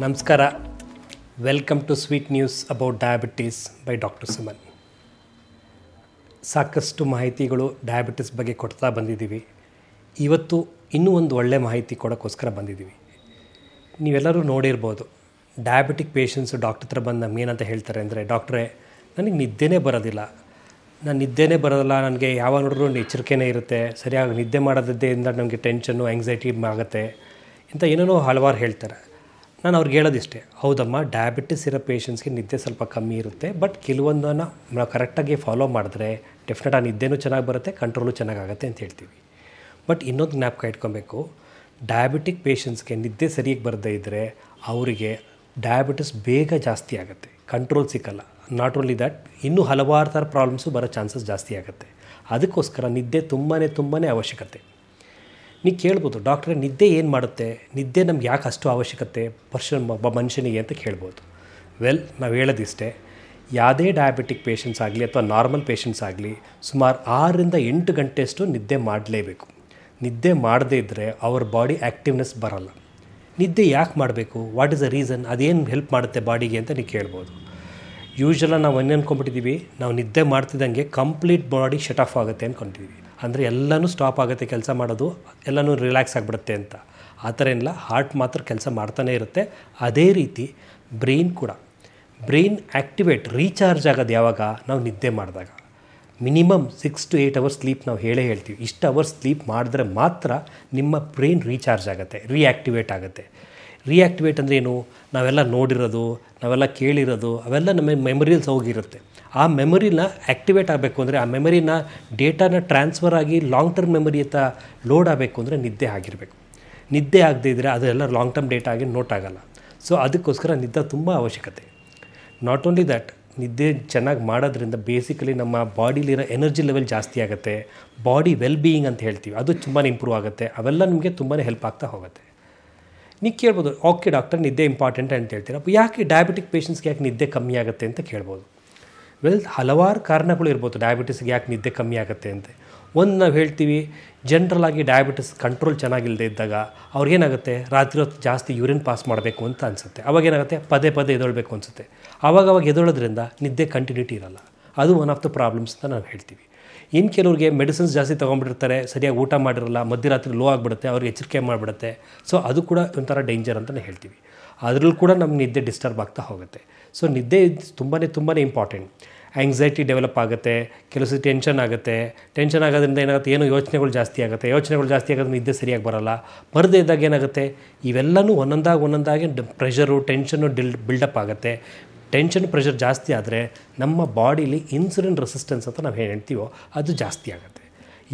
ನಮಸ್ಕಾರ. Welcome to sweet news about diabetes by doctor Suman. ಸಾಕಷ್ಟು ಮಾಹಿತಿಗಳು ಡಯಾಬಿಟಿಸ್ ಬಗ್ಗೆ ಕೊಡ್ತಾ ಬಂದಿದ್ದೀವಿ. ಇವತ್ತು ಇನ್ನೂ ಒಂದು ಒಳ್ಳೆಯ ಮಾಹಿತಿ ಕೊಡೋಕ್ಕೋಸ್ಕರ ಬಂದಿದ್ದೀವಿ. ನೀವೆಲ್ಲರೂ ನೋಡಿರ್ಬೋದು, ಡಯಾಬಿಟಿಕ್ ಪೇಷಂಟ್ಸು ಡಾಕ್ಟರ್ ಹತ್ರ ಬಂದು ನಮಗೇನಂತ ಹೇಳ್ತಾರೆ ಅಂದರೆ, ಡಾಕ್ಟ್ರೇ ನನಗೆ ನಿದ್ದೆನೇ ಬರೋದಿಲ್ಲ, ನನಗೆ ಯಾವಾಗ ನೋಡಿದ್ರು ಎಚ್ಚರಿಕೆನೇ ಇರುತ್ತೆ, ಸರಿಯಾಗಿ ನಿದ್ದೆ ಮಾಡೋದ್ರಿಂದ ನನಗೆ ಟೆನ್ಷನ್ನು ಆ್ಯಂಗ್ಸೈಟಿ ಆಗುತ್ತೆ ಇಂಥ ಏನೇನೋ ಹಲವಾರು ಹೇಳ್ತಾರೆ. ನಾನು ಅವ್ರಿಗೆ ಹೇಳೋದಿಷ್ಟೇ, ಹೌದಮ್ಮ, ಡಯಾಬಿಟಿಸ್ ಇರೋ ಪೇಷಂಟ್ಸ್ಗೆ ನಿದ್ದೆ ಸ್ವಲ್ಪ ಕಮ್ಮಿ ಇರುತ್ತೆ, ಬಟ್ ಕೆಲವೊಂದನ್ನು ನಾವು ಕರೆಕ್ಟಾಗಿ ಫಾಲೋ ಮಾಡಿದ್ರೆ ಡೆಫಿನೆಟ್ ಆ ನಿದ್ದೆನೂ ಚೆನ್ನಾಗಿ ಬರುತ್ತೆ, ಕಂಟ್ರೋಲು ಚೆನ್ನಾಗಾಗುತ್ತೆ ಅಂತ ಹೇಳ್ತೀವಿ. ಬಟ್ ಇನ್ನೊಂದು ಜ್ಞಾಪಕ ಇಟ್ಕೊಬೇಕು, ಡಯಾಬಿಟಿಕ್ ಪೇಷಂಟ್ಸ್ಗೆ ನಿದ್ದೆ ಸರಿಯಾಗಿ ಬರದೇ ಇದ್ದರೆ ಅವರಿಗೆ ಡಯಾಬಿಟಿಸ್ ಬೇಗ ಜಾಸ್ತಿ ಆಗುತ್ತೆ, ಕಂಟ್ರೋಲ್ ಸಿಕ್ಕಲ್ಲ. ನಾಟ್ ಓನ್ಲಿ ದ್ಯಾಟ್, ಇನ್ನೂ ಹಲವಾರು ಥರ ಪ್ರಾಬ್ಲಮ್ಸು ಬರೋ ಚಾನ್ಸಸ್ ಜಾಸ್ತಿ ಆಗುತ್ತೆ. ಅದಕ್ಕೋಸ್ಕರ ನಿದ್ದೆ ತುಂಬಾ ಅವಶ್ಯಕತೆ. ನೀವು ಕೇಳ್ಬೋದು, ಡಾಕ್ಟ್ರೇ ನಿದ್ದೆ ಏನು ಮಾಡುತ್ತೆ, ನಿದ್ದೆ ನಮ್ಗೆ ಯಾಕೆ ಅಷ್ಟು ಅವಶ್ಯಕತೆ ಮನುಷ್ಯನಿಗೆ ಅಂತ ಕೇಳ್ಬೋದು. ನಾವು ಹೇಳೋದಿಷ್ಟೇ, ಯಾವುದೇ ಡಯಾಬಿಟಿಕ್ ಪೇಷಂಟ್ಸ್ ಆಗಲಿ ಅಥವಾ ನಾರ್ಮಲ್ ಪೇಷಂಟ್ಸ್ ಆಗಲಿ ಸುಮಾರು 6ರಿಂದ 8 ಗಂಟೆಯಷ್ಟು ನಿದ್ದೆ ಮಾಡಲೇಬೇಕು. ನಿದ್ದೆ ಮಾಡದೇ ಇದ್ದರೆ ಅವ್ರ ಬಾಡಿ ಆ್ಯಕ್ಟಿವ್ನೆಸ್ ಬರೋಲ್ಲ. ನಿದ್ದೆ ಯಾಕೆ ಮಾಡಬೇಕು, ವಾಟ್ ಈಸ್ ದ ರೀಸನ್, ಅದೇನು ಹೆಲ್ಪ್ ಮಾಡುತ್ತೆ ಬಾಡಿಗೆ ಅಂತ ನೀವು ಕೇಳ್ಬೋದು. ಯೂಶ್ವಲಾಗಿ ನಾವು ಏನು ಅಂದ್ಕೊಂಡ್ಬಿಟ್ಟಿದ್ದೀವಿ, ನಾವು ನಿದ್ದೆ ಮಾಡ್ತಿದ್ದಂಗೆ ಕಂಪ್ಲೀಟ್ ಬಾಡಿ ಶಟ್ ಆಫ್ ಆಗುತ್ತೆ ಅಂದ್ಕೊತಿದ್ದೀವಿ. ಅಂದರೆ ಎಲ್ಲನೂ ಸ್ಟಾಪ್ ಆಗುತ್ತೆ ಕೆಲಸ ಮಾಡೋದು, ಎಲ್ಲನೂ ರಿಲ್ಯಾಕ್ಸ್ ಆಗಿಬಿಡುತ್ತೆ ಅಂತ. ಆ ಥರ ಏನಿಲ್ಲ, ಹಾರ್ಟ್ ಮಾತ್ರ ಕೆಲಸ ಮಾಡ್ತಾನೇ ಇರುತ್ತೆ. ಅದೇ ರೀತಿ ಬ್ರೈನ್ ಕೂಡ, ಬ್ರೈನ್ ಆ್ಯಕ್ಟಿವೇಟ್ ರೀಚಾರ್ಜ್ ಆಗೋದು ಯಾವಾಗ, ನಾವು ನಿದ್ದೆ ಮಾಡಿದಾಗ. ಮಿನಿಮಮ್ 6 to 8 ಅವರ್ಸ್ ಸ್ಲೀಪ್ ನಾವು ಹೇಳ್ತೀವಿ. ಇಷ್ಟು ಅವರ್ಸ್ ಸ್ಲೀಪ್ ಮಾಡಿದ್ರೆ ಮಾತ್ರ ನಿಮ್ಮ ಬ್ರೈನ್ ರೀಚಾರ್ಜ್ ಆಗುತ್ತೆ, ರಿಯಾಕ್ಟಿವೇಟ್ ಆಗುತ್ತೆ. ರಿಯಾಕ್ಟಿವೇಟ್ ಅಂದರೆ ಏನು, ನಾವೆಲ್ಲ ನೋಡಿರೋದು, ನಾವೆಲ್ಲ ಕೇಳಿರೋದು ಅವೆಲ್ಲ ನಮ್ಮ ಮೆಮೊರಿಯಲ್ಲಿ ಹೋಗಿರುತ್ತೆ. ಆ ಮೆಮೊರಿನ ಆ್ಯಕ್ಟಿವೇಟ್ ಆಗಬೇಕು ಅಂದರೆ, ಆ ಮೆಮೊರಿನ ಡೇಟಾನ ಟ್ರಾನ್ಸ್ಫರ್ ಆಗಿ ಲಾಂಗ್ ಟರ್ಮ್ ಮೆಮೊರಿ ಅಂತ ಲೋಡ್ ಆಗಬೇಕು ಅಂದರೆ ನಿದ್ದೆ ಆಗಿರಬೇಕು. ನಿದ್ದೆ ಆಗದೇ ಇದ್ದರೆ ಅದೆಲ್ಲ ಲಾಂಗ್ ಟರ್ಮ್ ಡೇಟಾ ಆಗಿ ನೋಟ್ ಆಗೋಲ್ಲ. ಸೊ ಅದಕ್ಕೋಸ್ಕರ ನಿದ್ದೆ ತುಂಬ ಅವಶ್ಯಕತೆ. ನಾಟ್ ಓನ್ಲಿ ದ್ಯಾಟ್, ನಿದ್ದೆ ಚೆನ್ನಾಗಿ ಮಾಡೋದ್ರಿಂದ ಬೇಸಿಕಲಿ ನಮ್ಮ ಬಾಡಿಲಿರೋ ಎನರ್ಜಿ ಲೆವೆಲ್ ಜಾಸ್ತಿ ಆಗುತ್ತೆ, ಬಾಡಿ ವೆಲ್ ಬೀಯಿಂಗ್ ಅಂತ ಹೇಳ್ತೀವಿ, ಅದು ತುಂಬಾ ಇಂಪ್ರೂವ್ ಆಗುತ್ತೆ. ಅವೆಲ್ಲ ನಿಮಗೆ ತುಂಬಾ ಹೆಲ್ಪ್ ಆಗ್ತಾ ಹೋಗುತ್ತೆ. ನೀವು ಕೇಳ್ಬೋದು, ಓಕೆ ಡಾಕ್ಟರ್ ನಿದ್ದೆ ಇಂಪಾರ್ಟೆಂಟ್ ಅಂತ ಹೇಳ್ತೀರ, ಯಾಕೆ ಡಯಾಬಿಟಿಕ್ ಪೇಷಂಟ್ಸ್ಗೆ ಯಾಕೆ ನಿದ್ದೆ ಕಮ್ಮಿ ಆಗುತ್ತೆ ಅಂತ ಕೇಳ್ಬೋದು. ಹಲವಾರು ಕಾರಣಗಳು ಇರ್ಬೋದು ಡಯಾಬಿಟಿಸ್ಗೆ ಯಾಕೆ ನಿದ್ದೆ ಕಮ್ಮಿ ಆಗುತ್ತೆ ಅಂತ. ಒಂದು ನಾವು ಹೇಳ್ತೀವಿ, ಜನ್ರಲಾಗಿ ಡಯಾಬಿಟಿಸ್ ಕಂಟ್ರೋಲ್ ಚೆನ್ನಾಗಿಲ್ಲದೆ ಇದ್ದಾಗ ಅವ್ರಿಗೇನಾಗುತ್ತೆ, ರಾತ್ರಿ ಹೊತ್ತು ಜಾಸ್ತಿ ಯೂರಿನ್ ಪಾಸ್ ಮಾಡಬೇಕು ಅಂತ ಅನಿಸುತ್ತೆ. ಅವಾಗೇನಾಗುತ್ತೆ, ಪದೇ ಎದ್ದೇಳಬೇಕು ಅನಿಸುತ್ತೆ. ಆವಾಗ ಎದ್ದೇಳೋದ್ರಿಂದ ನಿದ್ದೆ ಕಂಟಿನ್ಯೂಟಿ ಇರಲ್ಲ. ಅದು ಒನ್ ಆಫ್ ದ ಪ್ರಾಬ್ಲಮ್ಸ್ ಅಂತ ನಾವು ಹೇಳ್ತೀವಿ. ಇನ್ನು ಕೆಲವ್ರಿಗೆ ಮೆಡಿಸಿನ್ಸ್ ಜಾಸ್ತಿ ತೊಗೊಂಡ್ಬಿಟ್ಟಿರ್ತಾರೆ, ಸರಿಯಾಗಿ ಊಟ ಮಾಡಿರಲ್ಲ, ಮಧ್ಯರಾತ್ರಿ ಲೋ ಆಗಿಬಿಡುತ್ತೆ, ಅವ್ರಿಗೆ ಎಚ್ಚರಿಕೆ ಮಾಡಿಬಿಡುತ್ತೆ. ಸೊ ಅದು ಕೂಡ ಒಂಥರ ಡೇಂಜರ್ ಅಂತಲೇ ಹೇಳ್ತೀವಿ. ಅದರಲ್ಲೂ ಕೂಡ ನಮ್ಗೆ ನಿದ್ದೆ ಡಿಸ್ಟರ್ಬ್ ಆಗ್ತಾ ಹೋಗುತ್ತೆ. ಸೊ ನಿದ್ದೆ ತುಂಬಾ ಇಂಪಾರ್ಟೆಂಟ್. ಆ್ಯಂಗ್ಸೈಟಿ ಡೆವಲಪ್ ಆಗುತ್ತೆ, ಕೆಲವು ಟೆನ್ಷನ್ ಆಗುತ್ತೆ. ಟೆನ್ಷನ್ ಆಗೋದ್ರಿಂದ ಏನಾಗುತ್ತೆ, ಏನೋ ಯೋಚನೆಗಳು ಜಾಸ್ತಿ ಆಗೋದ್ರಿಂದ ನಿದ್ದೆ ಸರಿಯಾಗಿ ಬರೋಲ್ಲ. ಬರದೇ ಇದ್ದಾಗ ಏನಾಗುತ್ತೆ, ಇವೆಲ್ಲನೂ ಒಂದೊಂದಾಗಿ ಪ್ರೆಷರು, ಟೆನ್ಷನ್ನು ಬಿಲ್ಡಪ್ ಆಗುತ್ತೆ. ಟೆನ್ಷನ್, ಪ್ರೆಷರ್ ಜಾಸ್ತಿ ಆದರೆ ನಮ್ಮ ಬಾಡೀಲಿ ಇನ್ಸುಲಿನ್ ರೆಸಿಸ್ಟೆನ್ಸ್ ಅಂತ ನಾವು ಹೇಳ್ತೀವೋ ಅದು ಜಾಸ್ತಿ ಆಗುತ್ತೆ.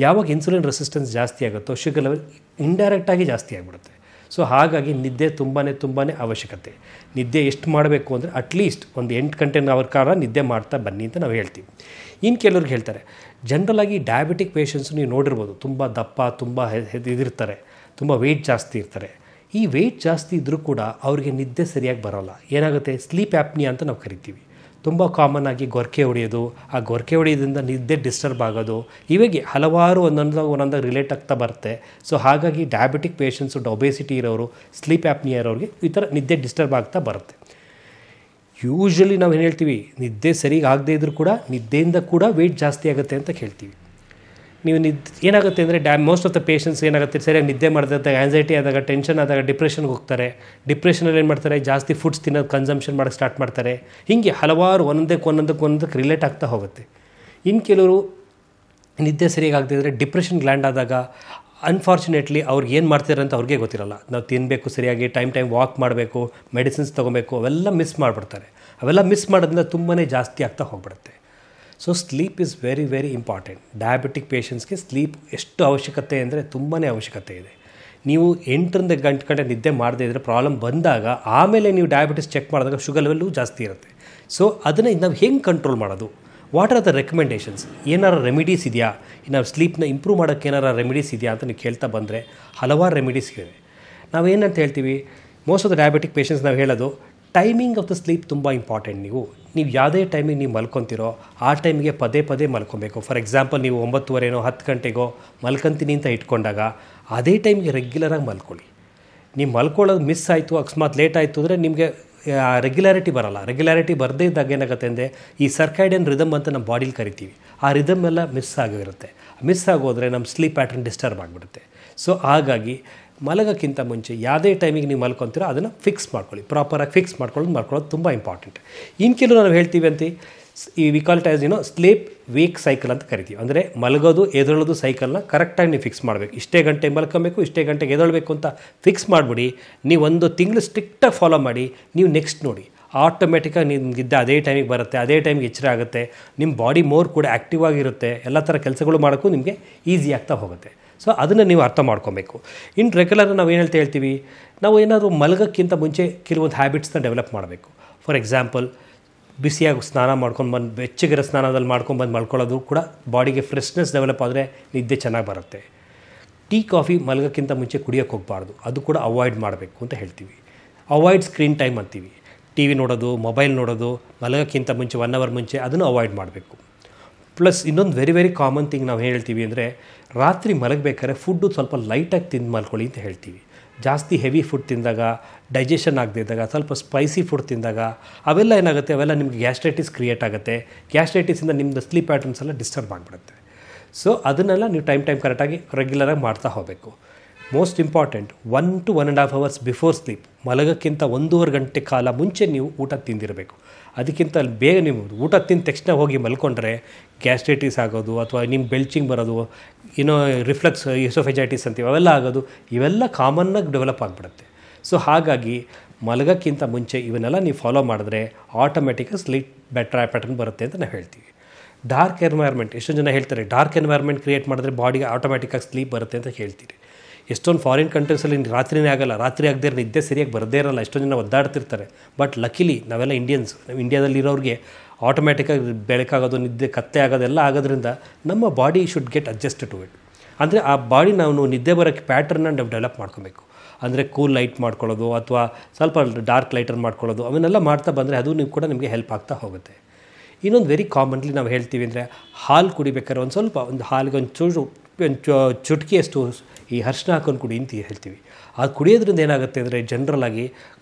ಯಾವಾಗ ಇನ್ಸುಲಿನ್ ರೆಸಿಸ್ಟೆನ್ಸ್ ಜಾಸ್ತಿ ಆಗುತ್ತೋ ಶುಗರ್ ಲೆವೆಲ್ ಇಂಡೈರೆಕ್ಟಾಗಿ ಜಾಸ್ತಿ ಆಗಿಬಿಡುತ್ತೆ. ಸೊ ಹಾಗಾಗಿ ನಿದ್ದೆ ತುಂಬಾ ಅವಶ್ಯಕತೆ. ನಿದ್ದೆ ಎಷ್ಟು ಮಾಡಬೇಕು ಅಂದರೆ ಅಟ್ಲೀಸ್ಟ್ ಒಂದು 8 ಗಂಟೆ ಕಾಲ ನಿದ್ದೆ ಮಾಡ್ತಾ ಬನ್ನಿ ಅಂತ ನಾವು ಹೇಳ್ತೀವಿ. ಇನ್ನು ಕೆಲವ್ರಿಗೆ ಹೇಳ್ತಾರೆ, ಜನ್ರಲಾಗಿ ಡಯಾಬಿಟಿಕ್ ಪೇಷಂಟ್ಸು ನೀವು ನೋಡಿರ್ಬೋದು, ತುಂಬ ದಪ್ಪ, ತುಂಬ ಇದಿರ್ತಾರೆ, ತುಂಬ ವೆಯ್ಟ್ ಜಾಸ್ತಿ ಇರ್ತಾರೆ. ಈ ವೆಯ್ಟ್ ಜಾಸ್ತಿ ಇದ್ದರೂ ಕೂಡ ಅವರಿಗೆ ನಿದ್ದೆ ಸರಿಯಾಗಿ ಬರೋಲ್ಲ. ಏನಾಗುತ್ತೆ, ಸ್ಲೀಪ್ ಆ್ಯಪ್ನಿಯಾ ಅಂತ ನಾವು ಕರಿತೀವಿ. ತುಂಬ ಕಾಮನ್ ಆಗಿ ಗೊರಕೆ ಹೊಡೆಯೋದು, ಆ ಗೊರಕೆ ಹೊಡೆಯೋದ್ರಿಂದ ನಿದ್ದೆ ಡಿಸ್ಟರ್ಬ್ ಆಗೋದು, ಇವಾಗೆ ಹಲವಾರು ಒಂದೊಂದು ರಿಲೇಟ್ ಆಗ್ತಾ ಬರುತ್ತೆ. ಸೊ ಹಾಗಾಗಿ ಡಯಾಬಿಟಿಕ್ ಪೇಷಂಟ್ಸು, ಒಬೇಸಿಟಿ ಇರೋರು, ಸ್ಲೀಪ್ ಆ್ಯಪ್ನಿಯಾ ಇರೋರಿಗೆ ಈ ಥರ ನಿದ್ದೆ ಡಿಸ್ಟರ್ಬ್ ಆಗ್ತಾ ಬರುತ್ತೆ. ಯೂಶ್ವಲಿ ನಾವು ಏನು ಹೇಳ್ತೀವಿ, ನಿದ್ದೆ ಸರಿಯಾಗಿ ಆಗದೇ ಇದ್ದರೂ ಕೂಡ ನಿದ್ದೆಯಿಂದ ಕೂಡ ವೆಯ್ಟ್ ಜಾಸ್ತಿ ಆಗುತ್ತೆ ಅಂತ ಹೇಳ್ತೀವಿ. ನೀವು ಏನಾಗುತ್ತೆ ಅಂದರೆ ಮೋಸ್ಟ್ ಆಫ್ ದ ಪೇಷಂಟ್ಸ್ ಏನಾಗುತ್ತೆ, ಸರಿಯಾಗಿ ನಿದ್ದೆ ಮಾಡಿದಾಗ ಆ್ಯಂಸೈಟಿ ಆದಾಗ, ಟೆನ್ಷನ್ ಆದಾಗ ಡಿಪ್ರೆಷನ್ಗೆ ಹೋಗ್ತಾರೆ. ಡಿಪ್ರೆಷನಲ್ಲಿ ಏನು ಮಾಡ್ತಾರೆ, ಜಾಸ್ತಿ ಫುಡ್ಸ್ ತಿನ್ನೋದು, ಕನ್ಸಂಪ್ಷನ್ ಮಾಡೋಕ್ಕೆ ಸ್ಟಾರ್ಟ್ ಮಾಡ್ತಾರೆ. ಹೀಗೆ ಹಲವಾರು ಒಂದೊಂದಕ್ಕೆ ರಿಲೇಟ್ ಆಗ್ತಾ ಹೋಗುತ್ತೆ. ಇನ್ನು ಕೆಲವರು ನಿದ್ದೆ ಸರಿಯಾಗಿ ಆಗದಿದ್ದರೆ ಡಿಪ್ರೆಷನ್ ಗ್ಲ್ಯಾಂಡ್ ಆದಾಗ ಅನ್ಫಾರ್ಚುನೇಟ್ಲಿ ಅವ್ರಿಗೆ ಏನು ಮಾಡ್ತಾರೆ ಅಂತ ಅವ್ರಿಗೆ ಗೊತ್ತಿರಲ್ಲ. ನಾವು ತಿನ್ನಬೇಕು, ಸರಿಯಾಗಿ ಟೈಮ್ ವಾಕ್ ಮಾಡಬೇಕು, ಮೆಡಿಸಿನ್ಸ್ ತೊಗೋಬೇಕು, ಅವೆಲ್ಲ ಮಿಸ್ ಮಾಡಿಬಿಡ್ತಾರೆ. ಅವೆಲ್ಲ ಮಿಸ್ ಮಾಡೋದ್ರಿಂದ ತುಂಬಾ ಜಾಸ್ತಿ ಆಗ್ತಾ ಹೋಗ್ಬಿಡುತ್ತೆ. So sleep is very important. Diabetic ಪೇಷಂಟ್ಸ್ಗೆ ಸ್ಲೀಪ್ ಎಷ್ಟು ಅವಶ್ಯಕತೆ ಅಂದರೆ ತುಂಬಾ ಅವಶ್ಯಕತೆ ಇದೆ. ನೀವು 8ರಿಂದ 8 ಗಂಟೆ ನಿದ್ದೆ ಮಾಡದೇ ಇದ್ದರೆ ಪ್ರಾಬ್ಲಮ್ ಬಂದಾಗ ಆಮೇಲೆ ನೀವು ಡಯಾಬಿಟಿಸ್ ಚೆಕ್ ಮಾಡಿದಾಗ ಶುಗರ್ ಲೆವೆಲ್ಲು ಜಾಸ್ತಿ ಇರುತ್ತೆ. ಸೊ ಅದನ್ನು ನಾವು ಹೆಂಗೆ ಕಂಟ್ರೋಲ್ ಮಾಡೋದು, ವಾಟ್ ಆರ್ ದ ರೆಕಮೆಂಡೇಷನ್ಸ್, ಏನಾರು ರೆಮಿಡೀಸ್ ಇದೆಯಾ, ನಾವು ಸ್ಲೀಪ್ನ ಇಂಪ್ರೂವ್ ಮಾಡೋಕ್ಕೆ ಏನಾರು ರೆಮಿಡೀಸ್ ಇದೆಯಾ ಅಂತ ನೀವು ಕೇಳ್ತಾ ಬಂದರೆ ಹಲವಾರು ರೆಮಿಡೀಸ್ ಇದೆ. ನಾವೇನಂತ ಹೇಳ್ತೀವಿ, most of the diabetic patients ನಾವು ಹೇಳೋದು, ಟೈಮಿಂಗ್ ಆಫ್ ದ ಸ್ಲೀಪ್ ತುಂಬ ಇಂಪಾರ್ಟೆಂಟ್. ನೀವು ಯಾವುದೇ ಟೈಮಿಗೆ ನೀವು ಮಲ್ಕೊತೀರೋ ಆ ಟೈಮಿಗೆ ಪದೇ ಮಲ್ಕೊಬೇಕು. ಫಾರ್ ಎಕ್ಸಾಂಪಲ್, ನೀವು 9:30 10 ಗಂಟೆಗೋ ಮಲ್ಕೊಂತೀನಿ ಅಂತ ಇಟ್ಕೊಂಡಾಗ ಅದೇ ಟೈಮಿಗೆ ರೆಗ್ಯುಲರಾಗಿ ಮಲ್ಕೊಳ್ಳಿ. ನೀವು ಮಲ್ಕೊಳ್ಳೋದು ಮಿಸ್ ಆಯಿತು, ಅಕಸ್ಮಾತ್ ಲೇಟ್ ಆಯಿತು ಅಂದರೆ ನಿಮಗೆ ರೆಗ್ಯುಲಾರಿಟಿ ಬರೋಲ್ಲ. ರೆಗ್ಯುಲಾರಿಟಿ ಬರದೇ ಇದ್ದಾಗ ಏನಾಗುತ್ತೆ ಅಂದರೆ ಈ ಸರ್ಕೈಡಿಯನ್ ರಿದಮ್ ಅಂತ ನಮ್ಮ ಬಾಡೀಲಿ ಕರಿತೀವಿ, ಆ ರಿದಮ್ ಎಲ್ಲ ಮಿಸ್ ಆಗಿರುತ್ತೆ. ಮಿಸ್ ಆಗೋದ್ರೆ ನಮ್ಮ ಸ್ಲೀಪ್ ಪ್ಯಾಟ್ರನ್ ಡಿಸ್ಟರ್ಬ್ ಆಗಿಬಿಡುತ್ತೆ. ಸೊ ಹಾಗಾಗಿ ಮಲಗೋಕ್ಕಿಂತ ಮುಂಚೆ ಯಾವುದೇ ಟೈಮಿಗೆ ನೀವು ಮಲ್ಕೊತೀರೋ ಅದನ್ನು ಫಿಕ್ಸ್ ಮಾಡ್ಕೊಳ್ಳಿ, ಪ್ರಾಪರಾಗಿ ಫಿಕ್ಸ್ ಮಾಡ್ಕೊಳ್ಳೋದು ತುಂಬ ಇಂಪಾರ್ಟೆಂಟ್. ಇನ್ನು ಕೆಲವು ನಾವು ಹೇಳ್ತೀವಿ ಅಂತ ಈ we call it as sleep wake cycle ಅಂತ ಕರಿತೀವಿ. ಅಂದರೆ ಮಲಗೋದು ಎದ್ದೇಳೋದು ಸೈಕಲ್ನ ಕರೆಕ್ಟಾಗಿ ನೀವು ಫಿಕ್ಸ್ ಮಾಡಬೇಕು. ಇಷ್ಟೇ ಗಂಟೆ ಮಲ್ಕೊಬೇಕು, ಇಷ್ಟೇ ಗಂಟೆಗೆ ಎದ್ದೇಳಬೇಕು ಅಂತ ಫಿಕ್ಸ್ ಮಾಡಿಬಿಡಿ. ನೀವು 1 ತಿಂಗಳು ಸ್ಟ್ರಿಕ್ಟಾಗಿ ಫಾಲೋ ಮಾಡಿ, ನೀವು ನೆಕ್ಸ್ಟ್ ನೋಡಿ ಆಟೋಮೆಟಿಕಾಗಿ ನಿಮಗಿದ್ದ ಅದೇ ಟೈಮಿಗೆ ಬರುತ್ತೆ, ಅದೇ ಟೈಮಿಗೆ ಎಚ್ಚರ ಆಗುತ್ತೆ. ನಿಮ್ಮ ಬಾಡಿ ಮೋರ್ ಕೂಡ ಆ್ಯಕ್ಟಿವ್ ಆಗಿರುತ್ತೆ, ಎಲ್ಲ ಥರ ಕೆಲಸಗಳು ಮಾಡೋಕ್ಕೂ ನಿಮಗೆ ಈಸಿ ಆಗ್ತಾ ಹೋಗುತ್ತೆ. ಸೊ ಅದನ್ನು ನೀವು ಅರ್ಥ ಮಾಡ್ಕೊಬೇಕು. ಇನ್ನು ರೆಗ್ಯುಲರ್ ನಾವು ಏನು ಹೇಳ್ತೀವಿ, ನಾವು ಏನಾದರೂ ಮಲಗೋಕ್ಕಿಂತ ಮುಂಚೆ ಕೆಲವೊಂದು ಹ್ಯಾಬಿಟ್ಸ್ನ ಡೆವಲಪ್ ಮಾಡಬೇಕು. ಫಾರ್ ಎಕ್ಸಾಂಪಲ್, ಬಿಸಿಯಾಗಿ ಸ್ನಾನ ಮಾಡ್ಕೊಂಡು ಬಂದು ಬೆಚ್ಚಗಿರೋ ಸ್ನಾನದಲ್ಲಿ ಮಾಡ್ಕೊಂಡು ಮಲ್ಕೊಳ್ಳೋದು ಕೂಡ ಬಾಡಿಗೆ ಫ್ರೆಶ್ನೆಸ್ ಡೆವಲಪ್ ಆದರೆ ನಿದ್ದೆ ಚೆನ್ನಾಗಿ ಬರುತ್ತೆ. ಟೀ ಕಾಫಿ ಮಲಗೋಕ್ಕಿಂತ ಮುಂಚೆ ಕುಡಿಯೋಕ್ಕೆ ಹೋಗಬಾರ್ದು, ಅದು ಕೂಡ ಅವಾಯ್ಡ್ ಮಾಡಬೇಕು ಅಂತ ಹೇಳ್ತೀವಿ. ಅವಾಯ್ಡ್ ಸ್ಕ್ರೀನ್ ಟೈಮ್ ಅಂತೀವಿ. ಟಿ ವಿ ನೋಡೋದು, ಮೊಬೈಲ್ ನೋಡೋದು ಮಲಗೋಕ್ಕಿಂತ ಮುಂಚೆ 1 ಅವರ್ ಮುಂಚೆ ಅದನ್ನು ಅವಾಯ್ಡ್ ಮಾಡಬೇಕು. ಪ್ಲಸ್ ಇನ್ನೊಂದು ವೆರಿ ಕಾಮನ್ ಥಿಂಗ್ ನಾವು ಹೇಳ್ತೀವಿ ಅಂದರೆ, ರಾತ್ರಿ ಮಲಗಬೇಕಾದ್ರೆ ಫುಡ್ಡು ಸ್ವಲ್ಪ ಲೈಟಾಗಿ ತಿಂದು ಮಲ್ಕೊಳ್ಳಿ ಅಂತ ಹೇಳ್ತೀವಿ. ಜಾಸ್ತಿ ಹೆವಿ ಫುಡ್ ತಿಂದಾಗ, ಡೈಜೆಷನ್ ಆಗದೇ ಇದ್ದಾಗ, ಸ್ವಲ್ಪ ಸ್ಪೈಸಿ ಫುಡ್ ತಿಂದಾಗ ಅವೆಲ್ಲ ಏನಾಗುತ್ತೆ, ಅವೆಲ್ಲ ನಿಮಗೆ ಗ್ಯಾಸ್ಟ್ರೈಟಿಸ್ ಕ್ರಿಯೇಟ್ ಆಗುತ್ತೆ. ಗ್ಯಾಸ್ಟ್ರೈಟಿಸಿಂದ ನಿಮ್ಮದು ಸ್ಲೀಪ್ ಪ್ಯಾಟರ್ನ್ಸ್ ಎಲ್ಲ ಡಿಸ್ಟರ್ಬ್ ಆಗಿಬಿಡುತ್ತೆ. ಸೊ ಅದನ್ನೆಲ್ಲ ನೀವು ಟೈಮ್ ಕರೆಕ್ಟಾಗಿ ರೆಗ್ಯುಲರಾಗಿ ಮಾಡ್ತಾ ಹೋಗಬೇಕು. Most important 1 to 1.5 hours before sleep, ಮಲಗೋಕ್ಕಿಂತ 1.5 ಗಂಟೆ ಕಾಲ ಮುಂಚೆ ನೀವು ಊಟ ತಿಂದಿರಬೇಕು. ಅದಕ್ಕಿಂತ ಬೇಗ ನೀವು ಊಟ ತಿಂದ ತಕ್ಷಣ ಹೋಗಿ ಮಲ್ಕೊಂಡ್ರೆ ಗ್ಯಾಸ್ಟ್ರೈಟಿಸ್ ಆಗೋದು, ಅಥವಾ ನಿಮ್ಮ ಬೆಲ್ಚಿಂಗ್ ಬರೋದು, ರಿಫ್ಲಕ್ಸ್ ಎಸೋಫೆಜೈಟಿಸ್ ಅಂತೀವಿ, ಅವೆಲ್ಲ ಆಗೋದು, ಇವೆಲ್ಲ ಕಾಮನ್ನಾಗಿ ಡೆವಲಪ್ ಆಗಿಬಿಡುತ್ತೆ. ಸೊ ಹಾಗಾಗಿ ಮಲಗೋಕ್ಕಿಂತ ಮುಂಚೆ ಇವನ್ನೆಲ್ಲ ನೀವು ಫಾಲೋ ಮಾಡಿದ್ರೆ ಆಟೋಮೆಟಿಕಾಗಿ ಸ್ಲೀಪ್ ಪ್ಯಾಟರ್ನ್ ಬರುತ್ತೆ ಅಂತ ನಾವು ಹೇಳ್ತೀವಿ. ಡಾರ್ಕ್ ಎನ್ವೈರ್ಮೆಂಟ್, ಎಷ್ಟೊಂದು ಜನ ಹೇಳ್ತಾರೆ ಡಾರ್ಕ್ ಎನ್ವೈರ್ಮೆಂಟ್ ಕ್ರಿಯೇಟ್ ಮಾಡಿದ್ರೆ ಬಾಡಿಗೆ ಆಟೋಮೆಟಿಕಾಗಿ ಸ್ಲೀಪ್ ಬರುತ್ತೆ ಅಂತ ಹೇಳ್ತೀರಿ. ಎಷ್ಟೊಂದು ಫಾರಿನ್ ಕಂಟ್ರೀಸಲ್ಲಿ ರಾತ್ರಿನೇ ಆಗಲ್ಲ, ರಾತ್ರಿ ಆಗದೇ ಇರೋ ನಿದ್ದೆ ಸರಿಯಾಗಿ ಬರದೇ ಇರೋಲ್ಲ, ಎಷ್ಟೊಂದು ಜನ ಒದ್ದಾಡ್ತಿರ್ತಾರೆ. ಬಟ್ ಲಕಿಲಿ ನಾವೆಲ್ಲ ಇಂಡಿಯನ್ಸ್, ಇಂಡಿಯಾದಲ್ಲಿರೋರಿಗೆ ಆಟೋಮೆಟಿಕಾಗಿ ಬೆಳಕಾಗೋದು, ನಿದ್ದೆ ಕತ್ತೆ ಆಗೋದೆಲ್ಲ ಆಗೋದ್ರಿಂದ ನಮ್ಮ body should get adjust to it. ಅಂದರೆ ಆ ಬಾಡಿ ನಾವು ನಿದ್ದೆ ಬರೋಕ್ಕೆ ಪ್ಯಾಟ್ರನ್ನ ಡೆವಲಪ್ ಮಾಡ್ಕೊಬೇಕು. ಅಂದರೆ ಕೂಲ್ ಲೈಟ್ ಮಾಡ್ಕೊಳ್ಳೋದು, ಅಥವಾ ಸ್ವಲ್ಪ ಡಾರ್ಕ್ ಲೈಟರ್ ಮಾಡ್ಕೊಳ್ಳೋದು, ಅವನ್ನೆಲ್ಲ ಮಾಡ್ತಾ ಬಂದರೆ ಅದು ನೀವು ಕೂಡ ನಿಮಗೆ ಹೆಲ್ಪ್ ಆಗ್ತಾ ಹೋಗುತ್ತೆ. ಇನ್ನೊಂದು ವೆರಿ ಕಾಮನ್ಲಿ ನಾವು ಹೇಳ್ತೀವಿ ಅಂದರೆ, ಹಾಲು ಕುಡಿಬೇಕಾದ್ರೆ ಒಂದು ಹಾಲಿಗೆ ಒಂದು ಚುಟಕಿಯಷ್ಟು ಈ ಅರಿಶಿನ ಹಾಕೊಂಡು ಕುಡಿ ಅಂತ ಹೇಳ್ತೀವಿ. ಅದು ಕುಡಿಯೋದ್ರಿಂದ ಏನಾಗುತ್ತೆ ಅಂದರೆ, ಜನರಲಾಗಿ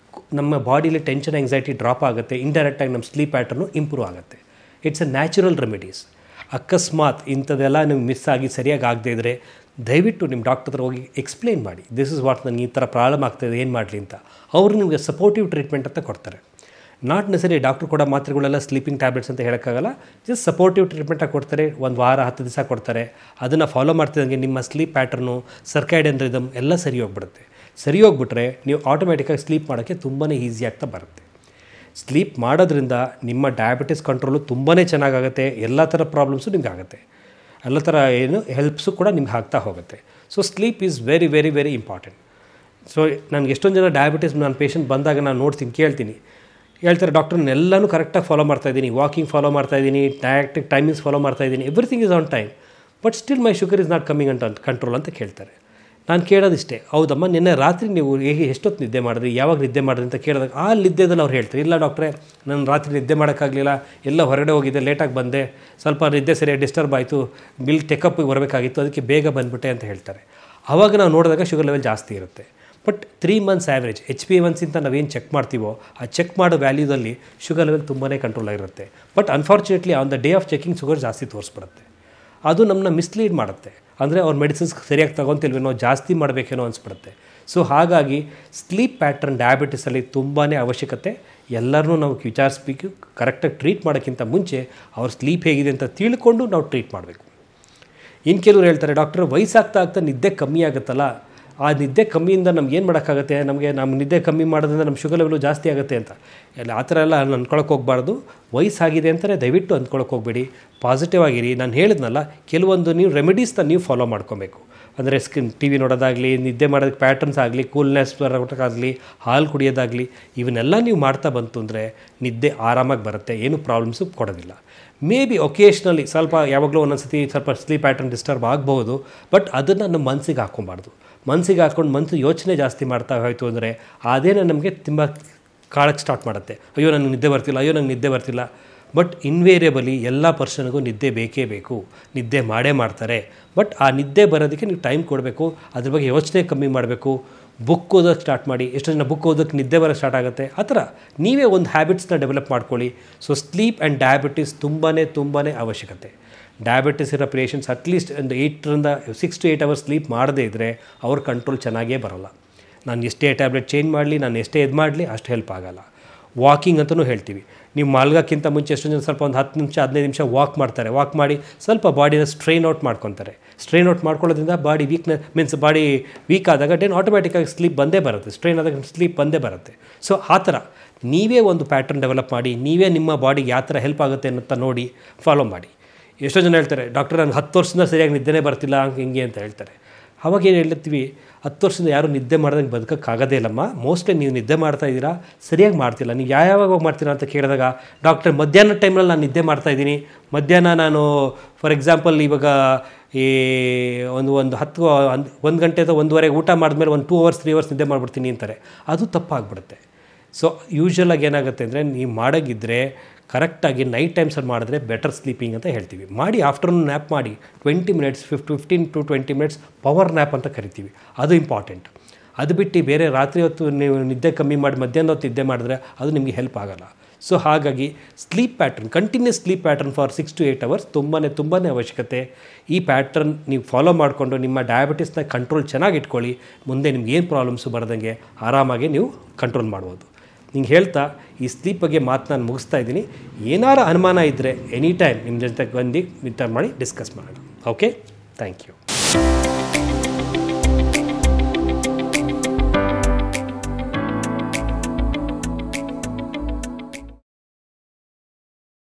ನಮ್ಮ ಬಾಡಿಲಿ ಟೆನ್ಷನ್ ಆಂಗ್ಸೈಟಿ ಡ್ರಾಪ್ ಆಗುತ್ತೆ, ಇಂಡೈರೆಕ್ಟಾಗಿ ನಮ್ಮ ಸ್ಲೀಪ್ ಪ್ಯಾಟರ್ನು ಇಂಪ್ರೂವ್ ಆಗುತ್ತೆ. It's A natural remedies. ಅಕಸ್ಮಾತ್ ಇಂಥದ್ದೆಲ್ಲ ನಿಮ್ಗೆ ಮಿಸ್ ಆಗಿ ಸರಿಯಾಗಿ ಆಗದೇ ಇದ್ದರೆ ದಯವಿಟ್ಟು ನಿಮ್ಮ ಡಾಕ್ಟರ್ ಹತ್ರ ಹೋಗಿ ಎಕ್ಸ್ಪ್ಲೇನ್ ಮಾಡಿ, ದಿಸ್ ಇಸ್ ವಾಟ್ ನನಗೆ ಈ ಥರ ಪ್ರಾಬ್ಲಮ್ ಆಗ್ತಾಯಿದೆ, ಏನು ಮಾಡಲಿ ಅಂತ. ಅವರು ನಿಮಗೆ ಸಪೋರ್ಟಿವ್ ಟ್ರೀಟ್ಮೆಂಟ್ ಅಂತ ಕೊಡ್ತಾರೆ. ನಾಟ್ ನೆಸರಿ ಡಾಕ್ಟ್ರು ಕೊಡೋ ಮಾತ್ರೆಗಳೆಲ್ಲ ಸ್ಲೀಪಿಂಗ್ ಟ್ಯಾಬ್ಲೆಟ್ಸ್ ಅಂತ ಹೇಳೋಕ್ಕಾಗಲ್ಲ. ಜಸ್ಟ್ ಸಪೋರ್ಟಿವ್ ಟ್ರೀಟ್ಮೆಂಟಾಗಿ ಕೊಡ್ತಾರೆ, 1 ವಾರ 10 ದಿವಸ ಕೊಡ್ತಾರೆ. ಅದನ್ನು ಫಾಲೋ ಮಾಡ್ತಿದ್ದಂಗೆ ನಿಮ್ಮ ಸ್ಲೀಪ್ ಪ್ಯಾಟರ್ನು, ಸರ್ಕೈಡಿಯನ್ ರಿದಮ್ ಎಲ್ಲ ಸರಿ ಹೋಗ್ಬಿಡುತ್ತೆ. ಸರಿ ಹೋಗ್ಬಿಟ್ರೆ ನೀವು ಆಟೋಮೆಟಿಕಾಗಿ ಸ್ಲೀಪ್ ಮಾಡೋಕ್ಕೆ ತುಂಬಾ ಈಸಿ ಆಗ್ತಾ ಬರುತ್ತೆ. ಸ್ಲೀಪ್ ಮಾಡೋದ್ರಿಂದ ನಿಮ್ಮ ಡಯಾಬಿಟಿಸ್ ಕಂಟ್ರೋಲು ತುಂಬಾ ಚೆನ್ನಾಗಾಗುತ್ತೆ. ಎಲ್ಲ ಥರ ಪ್ರಾಬ್ಲಮ್ಸು ನಿಮ್ಗೆ ಆಗುತ್ತೆ, ಎಲ್ಲ ಥರ ಹೆಲ್ಪ್ಸು ಕೂಡ ನಿಮ್ಗೆ ಆಗ್ತಾ ಹೋಗುತ್ತೆ. So sleep is very important. So ನನಗೆ ಎಷ್ಟೊಂದು ಜನ ಡಯಾಬಿಟಿಸ್ ನನ್ನ ಪೇಷಂಟ್ ಬಂದಾಗ ನಾನು ನೋಡ್ತೀನಿ, ಕೇಳ್ತೀನಿ, ಹೇಳ್ತಾರೆ ಡಾಕ್ಟರ್ ಎಲ್ಲನೂ ಕರೆಕ್ಟಾಗಿ ಫಾಲೋ ಮಾಡ್ತಾಯಿದ್ದೀನಿ, ವಾಕಿಂಗ್ ಫಾಲೋ ಮಾಡ್ತಾಯಿದ್ದೀನಿ, ಡಯಟಿಕ್ ಟೈಮಿಂಗ್ಸ್ ಫಾಲೋ ಮಾಡ್ತಾಯಿದ್ದೀನಿ, everything is on time, but still my sugar is not coming ಅಂತ ಕಂಟ್ರೋಲ್ ಅಂತ ಕೇಳ್ತಾರೆ. ನಾನು ಕೇಳೋದಿಷ್ಟೇ, ಹೌದಮ್ಮ ನಿನ್ನೆ ರಾತ್ರಿ ನೀವು ಎಷ್ಟೊತ್ತು ನಿದ್ದೆ ಮಾಡಿದ್ರಿ, ಯಾವಾಗ ನಿದ್ದೆ ಮಾಡಿದ್ರಿ ಅಂತ ಕೇಳಿದಾಗ ಆ ನಿದ್ದೆದಲ್ಲಿ ಅವ್ರು ಹೇಳ್ತಾರೆ, ಇಲ್ಲ ಡಾಕ್ಟ್ರೆ ನಾನು ರಾತ್ರಿ ನಿದ್ದೆ ಮಾಡೋಕ್ಕಾಗಲಿಲ್ಲ, ಎಲ್ಲ ಹೊರಗಡೆ ಹೋಗಿದ್ದೆ, ಲೇಟಾಗಿ ಬಂದೆ, ಸ್ವಲ್ಪ ನಿದ್ದೆ ಸರಿಯಾಗಿ ಡಿಸ್ಟರ್ಬ್ ಆಯಿತು, ಚೆಕಪ್ಪಿಗೆ ಬರಬೇಕಾಗಿತ್ತು, ಅದಕ್ಕೆ ಬೇಗ ಬಂದುಬಿಟ್ಟೆ ಅಂತ ಹೇಳ್ತಾರೆ. ಆವಾಗ ನಾವು ನೋಡಿದಾಗ ಶುಗರ್ ಲೆವೆಲ್ ಜಾಸ್ತಿ ಇರುತ್ತೆ. ಬಟ್ 3 months ಆ್ಯಾವ್ರೇಜ್ HbA1c ಅಂತ ನಾವೇನು ಚೆಕ್ ಮಾಡ್ತೀವೋ ಆ ಚೆಕ್ ಮಾಡೋ ವ್ಯಾಲ್ಯೂದಲ್ಲಿ ಶುಗರ್ ಲೆವೆಲ್ ತುಂಬಾ ಕಂಟ್ರೋಲ್ ಆಗಿರುತ್ತೆ. But unfortunately on the day of checking sugar ಜಾಸ್ತಿ ತೋರಿಸ್ಬಿಡುತ್ತೆ. ಅದು ನಮ್ಮನ್ನ ಮಿಸ್ಲೀಡ್ ಮಾಡುತ್ತೆ. ಅಂದರೆ ಅವ್ರ ಮೆಡಿಸಿನ್ಸ್ ಸರಿಯಾಗಿ ತಗೊತಿಲ್ವೇನೋ, ಜಾಸ್ತಿ ಮಾಡಬೇಕೇನೋ ಅನಿಸ್ಬಿಡುತ್ತೆ. ಸೊ ಹಾಗಾಗಿ ಸ್ಲೀಪ್ ಪ್ಯಾಟ್ರನ್ ಡಯಾಬಿಟಿಸಲ್ಲಿ ತುಂಬಾ ಅವಶ್ಯಕತೆ. ಎಲ್ಲರನ್ನೂ ನಾವು ವಿಚಾರಿಸ್ಬೇಕು. ಕರೆಕ್ಟಾಗಿ ಟ್ರೀಟ್ ಮಾಡೋಕ್ಕಿಂತ ಮುಂಚೆ ಅವ್ರ ಸ್ಲೀಪ್ ಹೇಗಿದೆ ಅಂತ ತಿಳ್ಕೊಂಡು ನಾವು ಟ್ರೀಟ್ ಮಾಡಬೇಕು. ಇನ್ನು ಕೆಲವರು ಹೇಳ್ತಾರೆ, ಡಾಕ್ಟರ್ ವಯಸ್ಸಾಗ್ತಾ ನಿದ್ದೆ ಕಮ್ಮಿ ಆಗುತ್ತಲ್ಲ, ಆ ನಿದ್ದೆ ಕಮ್ಮಿಯಿಂದ ನಮ್ಗೆ ಏನು ಮಾಡೋಕ್ಕಾಗತ್ತೆ, ನಮ್ಮ ನಿದ್ದೆ ಕಮ್ಮಿ ಮಾಡೋದ್ರಿಂದ ನಮ್ಮ ಶುಗರ್ ಲೆವೆಲು ಜಾಸ್ತಿ ಆಗುತ್ತೆ ಅಂತ ಎಲ್ಲ ಆ ಥರ ಎಲ್ಲ ಅಂದ್ಕೊಳಕ್ಕೆ ಹೋಗಬಾರ್ದು. ವಯಸ್ಸಾಗಿದೆ ಅಂತಲೇ ದಯವಿಟ್ಟು ಅಂದ್ಕೊಳಕ್ಕೆ ಹೋಗಬೇಡಿ. ಪಾಸಿಟಿವ್ ಆಗಿರಿ. ನಾನು ಹೇಳಿದ್ನಲ್ಲ, ಕೆಲವೊಂದು ನೀವು ರೆಮಿಡೀಸ್ನ ನೀವು ಫಾಲೋ ಮಾಡ್ಕೊಬೇಕು. ಅಂದರೆ ಟಿ ವಿ ನೋಡೋದಾಗಲಿ, ನಿದ್ದೆ ಮಾಡೋದಕ್ಕೆ ಪ್ಯಾಟರ್ನ್ಸ್ ಆಗಲಿ, ಕೂಲ್ನೆಸ್ ಬರೋಕ್ಕಾಗಲಿ, ಹಾಲು ಕುಡಿಯೋದಾಗಲಿ, ಇವನ್ನೆಲ್ಲ ನೀವು ಮಾಡ್ತಾ ಬಂತು ಅಂದರೆ ನಿದ್ದೆ ಆರಾಮಾಗಿ ಬರುತ್ತೆ, ಏನೂ ಪ್ರಾಬ್ಲಮ್ಸು ಕೊಡೋದಿಲ್ಲ. ಮೇ ಬಿ ಒಕೇಶ್ನಲಿ ಸ್ವಲ್ಪ ಯಾವಾಗಲೂ ಒಂದೊಂದು ಸ್ವಲ್ಪ ಸ್ಲೀಪ್ ಪ್ಯಾಟರ್ನ್ ಡಿಸ್ಟರ್ಬ್ ಆಗ್ಬೋದು. ಬಟ್ ಅದನ್ನು ನಮ್ಮ ಮನಸ್ಸಿಗೆ ಹಾಕ್ಕೊಬಾರ್ದು. ಮನಸ್ಸಿಗೆ ಹಾಕ್ಕೊಂಡು ಮನಸ್ಸು ಯೋಚನೆ ಜಾಸ್ತಿ ಮಾಡ್ತಾ ಹೋಯಿತು ಅಂದರೆ ಅದೇನೇ ನಮಗೆ ತುಂಬ ಕಾಳಕ್ಕೆ ಸ್ಟಾರ್ಟ್ ಮಾಡುತ್ತೆ. ಅಯ್ಯೋ ನನಗೆ ನಿದ್ದೆ ಬರ್ತಿಲ್ಲ. ಬಟ್ ಇನ್ವೇರಿಯಬಲಿ ಎಲ್ಲ ಪರ್ಸನ್ಗೂ ನಿದ್ದೆ ಬೇಕೇ ಬೇಕು, ನಿದ್ದೆ ಮಾಡೇ ಮಾಡ್ತಾರೆ. ಬಟ್ ಆ ನಿದ್ದೆ ಬರೋದಕ್ಕೆ ನೀವು ಟೈಮ್ ಕೊಡಬೇಕು, ಅದ್ರ ಬಗ್ಗೆ ಯೋಚನೆ ಕಮ್ಮಿ ಮಾಡಬೇಕು. ಬುಕ್ ಓದೋಕ್ಕೆ ಸ್ಟಾರ್ಟ್ ಮಾಡಿ. ಎಷ್ಟೋ ಜನ ಬುಕ್ ಓದೋಕ್ಕೆ ನಿದ್ದೆ ಬರೋಕ್ಕೆ ಸ್ಟಾರ್ಟ್ ಆಗುತ್ತೆ. ಆ ಥರ ನೀವೇ ಒಂದು ಹ್ಯಾಬಿಟ್ಸ್ನ ಡೆವಲಪ್ ಮಾಡ್ಕೊಳ್ಳಿ. ಸೊ ಸ್ಲೀಪ್ ಆ್ಯಂಡ್ ಡಯಾಬಿಟಿಸ್ ತುಂಬಾ ಅವಶ್ಯಕತೆ. ಡಯಾಬಿಟಿಸ್ ಇರೋ ಪೇಷಂಟ್ಸ್ ಅಟ್ಲೀಸ್ಟ್ ಒಂದು 6 to 8 ಅವರ್ಸ್ ಸ್ಲೀಪ್ ಮಾಡದೇ ಇದ್ದರೆ ಅವ್ರ ಕಂಟ್ರೋಲ್ ಚೆನ್ನಾಗೇ ಬರೋಲ್ಲ. ನಾನು ಎಷ್ಟೇ ಟ್ಯಾಬ್ಲೆಟ್ ಚೇಂಜ್ ಮಾಡಲಿ, ನಾನು ಎಷ್ಟೇ ಇದು ಮಾಡಲಿ ಅಷ್ಟು ಹೆಲ್ಪ್ ಆಗೋಲ್ಲ. ವಾಕಿಂಗ್ ಅಂತಲೂ ಹೇಳ್ತೀವಿ. ನೀವು ಮಲ್ಗೋಕ್ಕಿಂತ ಮುಂಚೆ ಎಷ್ಟೊಂದು ಜನ ಸ್ವಲ್ಪ ಒಂದು 10 ನಿಮಿಷ 15 ನಿಮಿಷ ವಾಕ್ ಮಾಡ್ತಾರೆ. ವಾಕ್ ಮಾಡಿ ಸ್ವಲ್ಪ ಬಾಡಿನ ಸ್ಟ್ರೈನ್ ಔಟ್ ಮಾಡ್ಕೊತಾರೆ. ಸ್ಟ್ರೈನ್ ಔಟ್ ಮಾಡ್ಕೊಳ್ಳೋದ್ರಿಂದ ಬಾಡಿ ಬಾಡಿ ವೀಕ್ ಆದಾಗ ಆಟೋಮೆಟಿಕ್ಕಾಗಿ ಸ್ಲೀಪ್ ಬಂದೇ ಬರುತ್ತೆ. ಸ್ಟ್ರೈನ್ ಆದಾಗ ಸ್ಲೀಪ್ ಬಂದೇ ಬರುತ್ತೆ. ಸೊ ಆ ಥರ ನೀವೇ ಒಂದು ಪ್ಯಾಟರ್ನ್ ಡೆವಲಪ್ ಮಾಡಿ, ನೀವೇ ನಿಮ್ಮ ಬಾಡಿಗೆ ಯಾವ ಥರ ಹೆಲ್ಪ್ ಆಗುತ್ತೆ ಅಂತ ನೋಡಿ ಫಾಲೋ ಮಾಡಿ. ಎಷ್ಟೋ ಜನ ಹೇಳ್ತಾರೆ, ಡಾಕ್ಟರ್ ನನಗೆ 10 ವರ್ಷದಿಂದ ಸರಿಯಾಗಿ ನಿದ್ದೆನೇ ಬರ್ತಿಲ್ಲ ಹಿಂಗೆ ಅಂತ ಹೇಳ್ತಾರೆ. ಅವಾಗ ಏನು ಹೇಳ್ತೀವಿ, 10 ವರ್ಷದಿಂದ ಯಾರೂ ನಿದ್ದೆ ಮಾಡ್ದಂಗೆ ಬದುಕೋಕ್ಕಾಗೋದೇ ಇಲ್ಲಮ್ಮ. ಮೋಸ್ಟ್ಲಿ ನೀವು ನಿದ್ದೆ ಮಾಡ್ತಾ ಇದ್ದೀರಾ, ಸರಿಯಾಗಿ ಮಾಡ್ತಿಲ್ಲ. ನೀವು ಯಾವಾಗ ಮಾಡ್ತೀರಾ ಅಂತ ಕೇಳಿದಾಗ, ಡಾಕ್ಟರ್ ಮಧ್ಯಾಹ್ನ ಟೈಮಲ್ಲಿ ನಾನು ನಿದ್ದೆ ಮಾಡ್ತಾಯಿದ್ದೀನಿ. ಮಧ್ಯಾಹ್ನ ನಾನು ಫಾರ್ ಎಕ್ಸಾಂಪಲ್ ಇವಾಗ ಈ ಒಂದು 1 ಗಂಟೆ ಅಥವಾ 1:15 ಊಟ ಮಾಡಿದ್ಮೇಲೆ ಒಂದು 2 hours 3 hours ನಿದ್ದೆ ಮಾಡಿಬಿಡ್ತೀನಿ ಅಂತಾರೆ. ಅದು ತಪ್ಪಾಗ್ಬಿಡುತ್ತೆ. ಸೊ ಯೂಶ್ವಲಾಗಿ ಏನಾಗುತ್ತೆ ಅಂದರೆ, ನೀವು ಮಾಡೋಂಗಿದ್ರೆ ಕರೆಕ್ಟಾಗಿ ನೈಟ್ ಟೈಮ್ಸಲ್ಲಿ ಮಾಡಿದ್ರೆ ಬೆಟರ್ ಸ್ಲೀಪಿಂಗ್ ಅಂತ ಹೇಳ್ತೀವಿ. ಮಾಡಿ ಆಫ್ಟರ್ನೂನ್ ನ್ಯಾಪ್ ಮಾಡಿ 20 minutes 15 to 20 minutes power nap ಅಂತ ಕರಿತೀವಿ. ಅದು ಇಂಪಾರ್ಟೆಂಟ್. ಅದು ಬಿಟ್ಟು ಬೇರೆ ರಾತ್ರಿ ಹೊತ್ತು ನೀವು ನಿದ್ದೆ ಕಮ್ಮಿ ಮಾಡಿ ಮಧ್ಯಾಹ್ನ ಹೊತ್ತು ನಿದ್ದೆ ಮಾಡಿದ್ರೆ ಅದು ನಿಮಗೆ ಹೆಲ್ಪ್ ಆಗೋಲ್ಲ. ಸೊ ಹಾಗಾಗಿ sleep pattern, continuous sleep pattern for 6 to 8 hours ತುಂಬಾ ಅವಶ್ಯಕತೆ. ಈ ಪ್ಯಾಟ್ರನ್ ನೀವು ಫಾಲೋ ಮಾಡಿಕೊಂಡು ನಿಮ್ಮ ಡಯಾಬಿಟಿಸ್ನ ಕಂಟ್ರೋಲ್ ಚೆನ್ನಾಗಿ ಇಟ್ಕೊಳ್ಳಿ. ಮುಂದೆ ನಿಮ್ಗೆ ಏನು ಪ್ರಾಬ್ಲಮ್ಸು ಬರದಂಗೆ ಆರಾಮಾಗಿ ನೀವು ಕಂಟ್ರೋಲ್ ಮಾಡ್ಬೋದು. ನಿಂಗೆ ಹೇಳ್ತಾ ಈ ಸ್ಲೀಪ್ ಬಗ್ಗೆ ಮಾತು ನಾನು ಮುಗಿಸ್ತಾ ಇದ್ದೀನಿ. ಏನಾರು ಅನುಮಾನ ಇದ್ದರೆ ಎನಿ ಟೈಮ್ ನಿಮ್ಮ ಜೊತೆಗೆ ಬಂದು ವಿಚಾರ ಮಾಡಿ ಡಿಸ್ಕಸ್ ಮಾಡೋಣ. Okay, thank you.